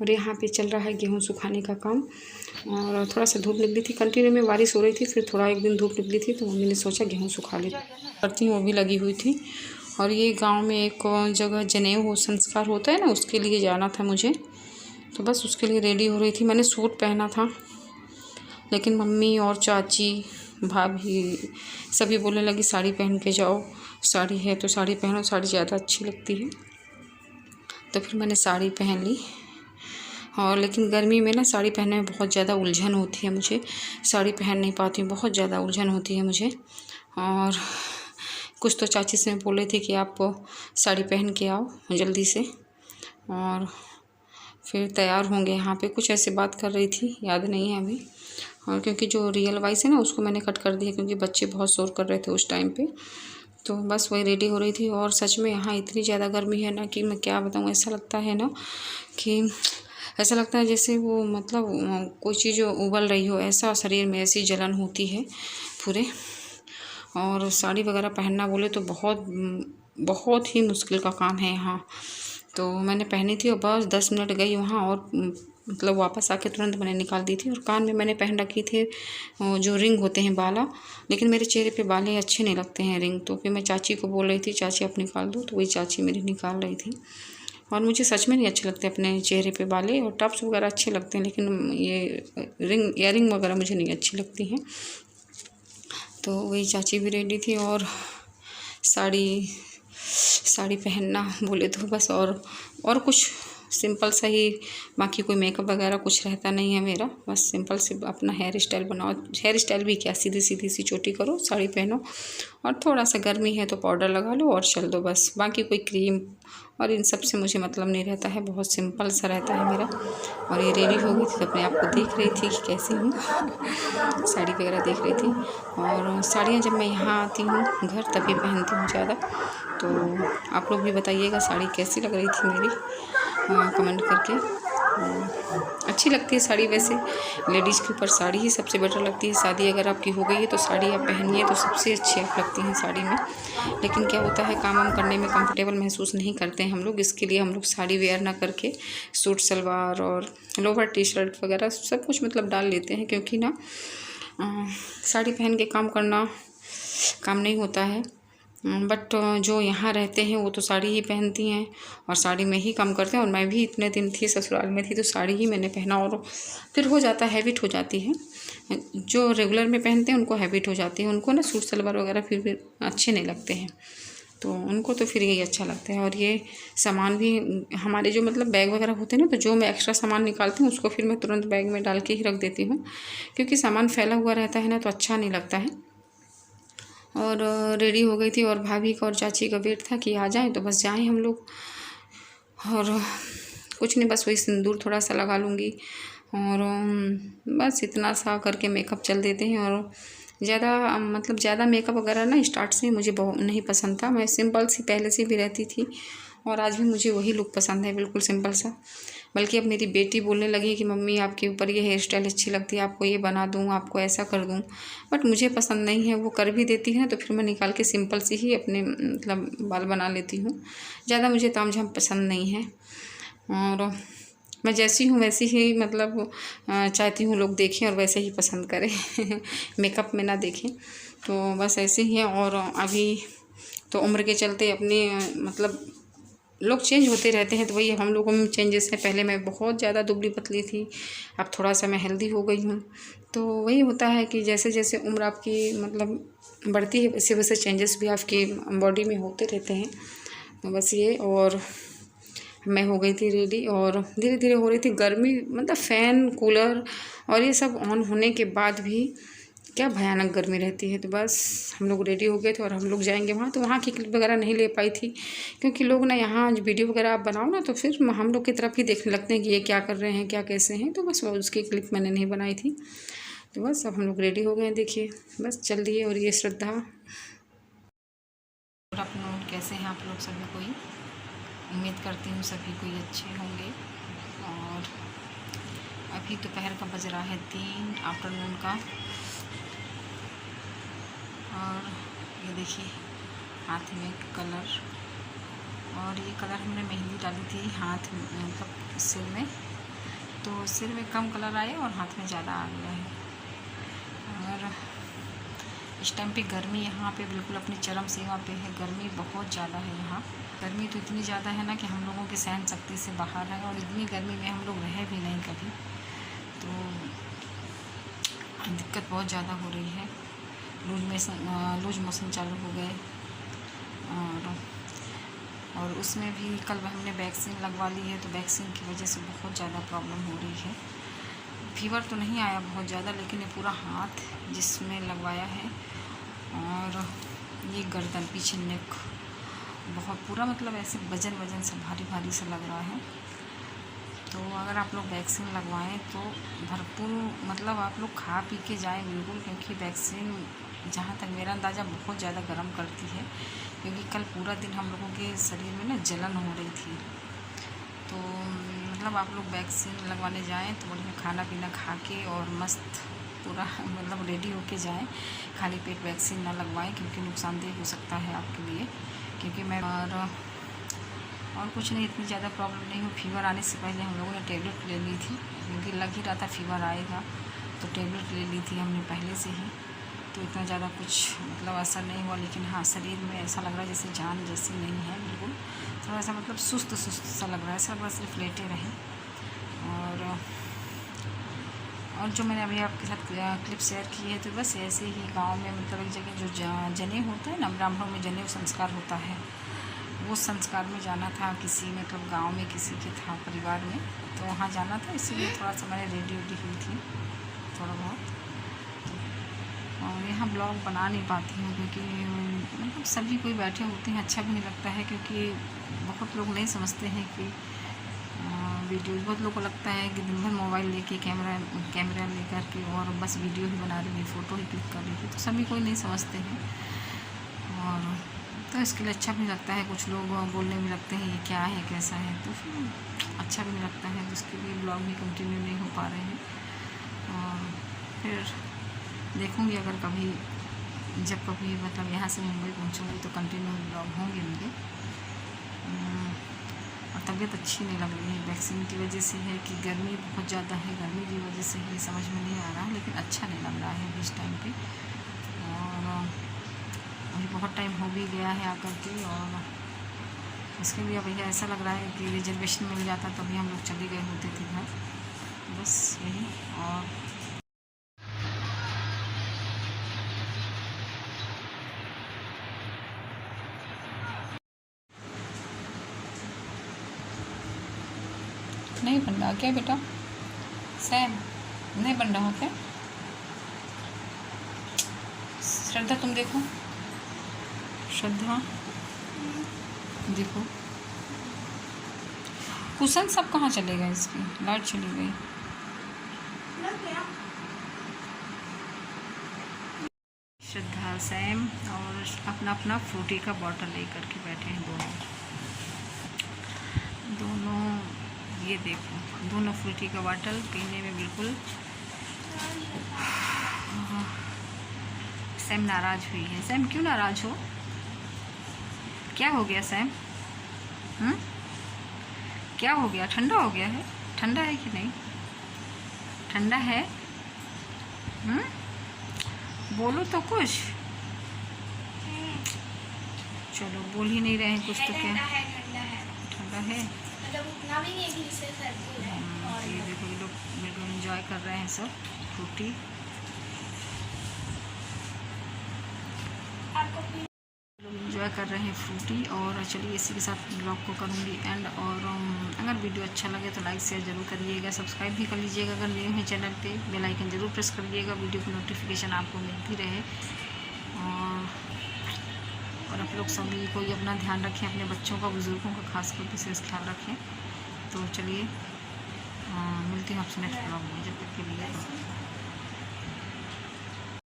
और यहाँ पे चल रहा है गेहूँ सुखाने का काम। और थोड़ा सा धूप निकली थी, कंटिन्यू में बारिश हो रही थी, फिर थोड़ा एक दिन धूप निकली थी तो मम्मी ने सोचा गेहूँ सुखा ले करती हूँ, वो भी लगी हुई थी। और ये गांव में एक जगह जनेऊ हो संस्कार होता है ना, उसके लिए जाना था मुझे, तो बस उसके लिए रेडी हो रही थी। मैंने सूट पहना था, लेकिन मम्मी और चाची भाभी सभी बोलने लगी साड़ी पहन के जाओ, साड़ी है तो साड़ी पहनो, साड़ी ज़्यादा अच्छी लगती है। तो फिर मैंने साड़ी पहन ली। और लेकिन गर्मी में ना साड़ी पहनने में बहुत ज़्यादा उलझन होती है, मुझे साड़ी पहन नहीं पाती हूँ, बहुत ज़्यादा उलझन होती है मुझे। और कुछ तो चाची से बोले थे कि आप साड़ी पहन के आओ जल्दी से, और फिर तैयार होंगे यहाँ पे, कुछ ऐसे बात कर रही थी, याद नहीं है अभी। और क्योंकि जो रियल वॉइस है ना उसको मैंने कट कर दिया, क्योंकि बच्चे बहुत शोर कर रहे थे उस टाइम पे। तो बस वही रेडी हो रही थी। और सच में यहाँ इतनी ज़्यादा गर्मी है ना कि मैं क्या बताऊँ, ऐसा लगता है ना कि ऐसा लगता है जैसे वो मतलब कोई चीज़ उबल रही हो, ऐसा शरीर में ऐसी जलन होती है पूरे। और साड़ी वगैरह पहनना बोले तो बहुत ही मुश्किल का काम है यहाँ। तो मैंने पहनी थी और बस 10 मिनट गई वहाँ, और मतलब वापस आके तुरंत मैंने निकाल दी थी। और कान में मैंने पहन रखी थी जो रिंग होते हैं बाला, लेकिन मेरे चेहरे पे बाले अच्छे नहीं लगते हैं रिंग। तो फिर मैं चाची को बोल रही थी चाची आप निकाल दो, तो वही चाची मेरी निकाल रही थी। और मुझे सच में नहीं अच्छे लगते अपने चेहरे पे बाले, और टप्स वगैरह अच्छे लगते हैं, लेकिन ये रिंग इयरिंग वगैरह मुझे नहीं अच्छी लगती हैं। तो वही चाची भी रेडी थी, और साड़ी पहनना बोले तो बस, और कुछ सिंपल सा ही, बाकी कोई मेकअप वगैरह कुछ रहता नहीं है मेरा। बस सिंपल से अपना हेयर स्टाइल बनाओ, हेयर स्टाइल भी क्या, सीधी सी चोटी करो, साड़ी पहनो, और थोड़ा सा गर्मी है तो पाउडर लगा लो और चल दो बस। बाकी कोई क्रीम और इन सब से मुझे मतलब नहीं रहता है, बहुत सिंपल सा रहता है मेरा। और ये रेडी हो गई थी तो अपने आप को देख रही थी कि कैसी हूँ साड़ी वगैरह देख रही थी। और साड़ियाँ जब मैं यहाँ आती हूँ घर तभी पहनती हूँ ज़्यादा। तो आप लोग भी बताइएगा साड़ी कैसी लग रही थी मेरी, कमेंट करके। अच्छी लगती है साड़ी, वैसे लेडीज़ के ऊपर साड़ी ही सबसे बेटर लगती है। शादी अगर आपकी हो गई है तो साड़ी आप पहनिए तो सबसे अच्छी आप लगती हैं साड़ी में। लेकिन क्या होता है, काम वाम करने में कंफर्टेबल महसूस नहीं करते हैं हम लोग, इसके लिए हम लोग साड़ी वेयर ना करके सूट सलवार और लोवर टी शर्ट वगैरह सब कुछ मतलब डाल लेते हैं, क्योंकि ना साड़ी पहन के काम करना काम नहीं होता है। बट जो यहाँ रहते हैं वो तो साड़ी ही पहनती हैं और साड़ी में ही काम करते हैं। और मैं भी इतने दिन थी ससुराल में थी तो साड़ी ही मैंने पहना, और फिर हो जाता है, हैबिट हो जाती है। जो रेगुलर में पहनते हैं उनको हैबिट हो जाती है, उनको ना सूट सलवार वगैरह फिर अच्छे नहीं लगते हैं, तो उनको तो फिर यही अच्छा लगता है। और ये सामान भी हमारे जो मतलब बैग वगैरह होते हैं ना, तो जो मैं एक्स्ट्रा सामान निकालती हूँ उसको फिर मैं तुरंत बैग में डाल के ही रख देती हूँ, क्योंकि सामान फैला हुआ रहता है ना तो अच्छा नहीं लगता है। और रेडी हो गई थी, और भाभी का और चाची का वेट था कि आ जाएं तो बस जाएं हम लोग। और कुछ नहीं, बस वही सिंदूर थोड़ा सा लगा लूँगी, और बस इतना सा करके मेकअप चल देते हैं। और ज़्यादा मेकअप वगैरह ना स्टार्ट से मुझे बहुत नहीं पसंद था, मैं सिंपल सी पहले से भी रहती थी, और आज भी मुझे वही लुक पसंद है, बिल्कुल सिंपल सा। बल्कि अब मेरी बेटी बोलने लगी कि मम्मी आपके ऊपर ये हेयर स्टाइल अच्छी लगती है, आपको ये बना दूँ, आपको ऐसा कर दूँ। बट मुझे पसंद नहीं है, वो कर भी देती है तो फिर मैं निकाल के सिंपल सी ही अपने मतलब बाल बना लेती हूँ। ज़्यादा मुझे तामझाम पसंद नहीं है, और मैं जैसी हूँ वैसी ही मतलब चाहती हूँ लोग देखें और वैसे ही पसंद करें मेकअप में ना देखें, तो बस ऐसे ही है। और अभी तो उम्र के चलते अपने मतलब लोग चेंज होते रहते हैं, तो वही हम लोगों में चेंजेस है। पहले मैं बहुत ज़्यादा दुबली पतली थी, अब थोड़ा सा मैं हेल्दी हो गई हूँ। तो वही होता है कि जैसे जैसे उम्र आपकी मतलब बढ़ती है वैसे वैसे चेंजेस भी आपकी बॉडी में होते रहते हैं, तो बस ये। और मैं हो गई थी रेडी, और धीरे धीरे हो रही थी गर्मी, मतलब फ़ैन कूलर और ये सब ऑन होने के बाद भी क्या भयानक गर्मी रहती है। तो बस हम लोग रेडी हो गए थे और हम लोग जाएंगे वहाँ, तो वहाँ की क्लिप वगैरह नहीं ले पाई थी, क्योंकि लोग ना यहाँ वीडियो वगैरह आप बनाओ ना तो फिर हम लोग की तरफ ही देखने लगते हैं कि ये क्या कर रहे हैं, क्या कैसे हैं, तो बस उसकी क्लिप मैंने नहीं बनाई थी। तो बस अब हम लोग रेडी हो गए हैं, देखिए बस चल दिए। और ये श्रद्धा, आप लोग कैसे हैं, आप लोग सभी कोई, उम्मीद करती हूँ सभी कोई अच्छे होंगे। और अभी दोपहर का बज रहा है 3 आफ्टरनून का, और ये देखिए हाथ में कलर, और ये कलर हमने मेहंदी डाली थी हाथ में मतलब सिर में, तो सिर में कम कलर आया और हाथ में ज़्यादा आ गया है। और इस टाइम पे गर्मी यहाँ पे बिल्कुल अपनी चरम सीमा पे है। गर्मी बहुत ज़्यादा है यहाँ। गर्मी तो इतनी ज़्यादा है ना कि हम लोगों की सहन शक्ति से बाहर है, और इतनी गर्मी में हम लोग रहे भी नहीं कभी, तो दिक्कत बहुत ज़्यादा हो रही है। लूज मोशन चालू हो गए, और उसमें भी कल हमने वैक्सीन लगवा ली है, तो वैक्सीन की वजह से बहुत ज़्यादा प्रॉब्लम हो रही है। फीवर तो नहीं आया बहुत ज़्यादा, लेकिन ये पूरा हाथ जिसमें लगवाया है और ये गर्दन पीछे नेक बहुत पूरा मतलब ऐसे वजन सा भारी भारी सा लग रहा है। तो अगर आप लोग वैक्सीन लगवाएं तो भरपूर मतलब आप लोग खा पी के जाएं बिल्कुल, क्योंकि वैक्सीन जहाँ तक मेरा अंदाज़ा बहुत ज़्यादा गर्म करती है, क्योंकि कल पूरा दिन हम लोगों के शरीर में ना जलन हो रही थी। तो मतलब आप लोग वैक्सीन लगवाने जाएं तो बढ़िया खाना पीना खा के और मस्त पूरा मतलब रेडी होके जाएं। खाली पेट वैक्सीन ना लगवाएं, क्योंकि नुकसानदेह हो सकता है आपके लिए। क्योंकि मैं और कुछ नहीं, इतनी ज़्यादा प्रॉब्लम नहीं हुई। फीवर आने से पहले हम लोगों ने टेबलेट ले ली थी, क्योंकि लग ही रहा था फीवर आएगा, तो टेबलेट ले ली थी हमने पहले से ही। तो इतना ज़्यादा कुछ मतलब असर नहीं हुआ, लेकिन हाँ शरीर में ऐसा लग रहा है जैसे जान जैसी नहीं है, बिल्कुल थोड़ा सा मतलब सुस्त सा लग रहा है, ऐसा लग रहा है सिर्फ लेटे रहे। और जो मैंने अभी आपके साथ क्लिप शेयर की है, तो बस ऐसे ही गांव में मतलब एक जगह जो जनेऊ होता है ना, ब्राह्मणों में जनेऊ संस्कार होता है, वो संस्कार में जाना था किसी मतलब गांव में किसी के था परिवार में, तो वहाँ जाना था, इसीलिए थोड़ा सा मैंने रेडी हुई थी थोड़ा बहुत। और यहाँ ब्लॉग बना नहीं पाती हूँ, क्योंकि मतलब सभी कोई बैठे होते हैं, अच्छा भी नहीं लगता है, क्योंकि बहुत लोग नहीं समझते हैं कि वीडियो, बहुत लोगों को लगता है कि दिन भर मोबाइल लेके कैमरा लेकर के और बस वीडियो ही बना रही है, फ़ोटो ही क्लिक कर रही है, तो सभी कोई नहीं समझते हैं। और तो इसके लिए अच्छा भी नहीं लगता है, कुछ लोग बोलने भी लगते हैं ये क्या है कैसा है, तो फिर अच्छा भी नहीं लगता है, जिसके लिए ब्लॉग भी कंटिन्यू नहीं हो पा रहे हैं। और फिर देखूँगी अगर कभी जब कभी मतलब यहाँ से मुंबई पहुँचूँगी तो कंटिन्यू ब्लॉग होंगे मेरे। और तबीयत अच्छी नहीं लग रही है, वैक्सीन की वजह से है कि गर्मी बहुत ज़्यादा है, गर्मी की वजह से ही समझ में नहीं आ रहा है, लेकिन अच्छा नहीं लग रहा है इस टाइम पे। और अभी बहुत टाइम हो भी गया है आकर के, और इसके लिए भैया ऐसा लग रहा है कि रिजर्वेशन मिल जाता तभी हम लोग चले गए होते थे घर, बस यही। और नहीं बन रहा क्या बेटा? सैम नहीं बन रहा क्या? श्रद्धा तुम देखो, श्रद्धा देखो कुशन सब कहाँ चले गए? इसकी लाइट चली गई। श्रद्धा सैम और अपना अपना फ्रूटी का बॉटल लेकर के बैठे हैं दोनों। ये देखो दोनों फ्रूटी का बॉटल पीने में बिल्कुल। सैम नाराज़ हुई है। सैम क्यों नाराज़ हो? क्या हो गया सैम? क्या हो गया? ठंडा हो गया है? ठंडा है कि नहीं? ठंडा है? बोलो तो कुछ। चलो बोल ही नहीं रहे हैं कुछ तो क्या? ठंडा है। ये देखो ये लोग बिल्कुल एंजॉय कर रहे हैं सब फ्रूटी। लोग एंजॉय कर रहे हैं फ्रूटी। और चलिए इसी के साथ ब्लॉग को करूँगी एंड। और अगर वीडियो अच्छा लगे तो लाइक शेयर ज़रूर करिएगा, सब्सक्राइब भी कर लीजिएगा अगर न्यू है चैनल पे। बेल आइकन ज़रूर प्रेस करिएगा, वीडियो की नोटिफिकेशन आपको मिलती रहे। और आप लोग सभी कोई अपना ध्यान रखें, अपने बच्चों का बुज़ुर्गों का खासकर विशेष ख्याल रखें। तो चलिए मिलती हूँ आपसे नेक्स्ट ब्लॉग में, जब तक के लिए।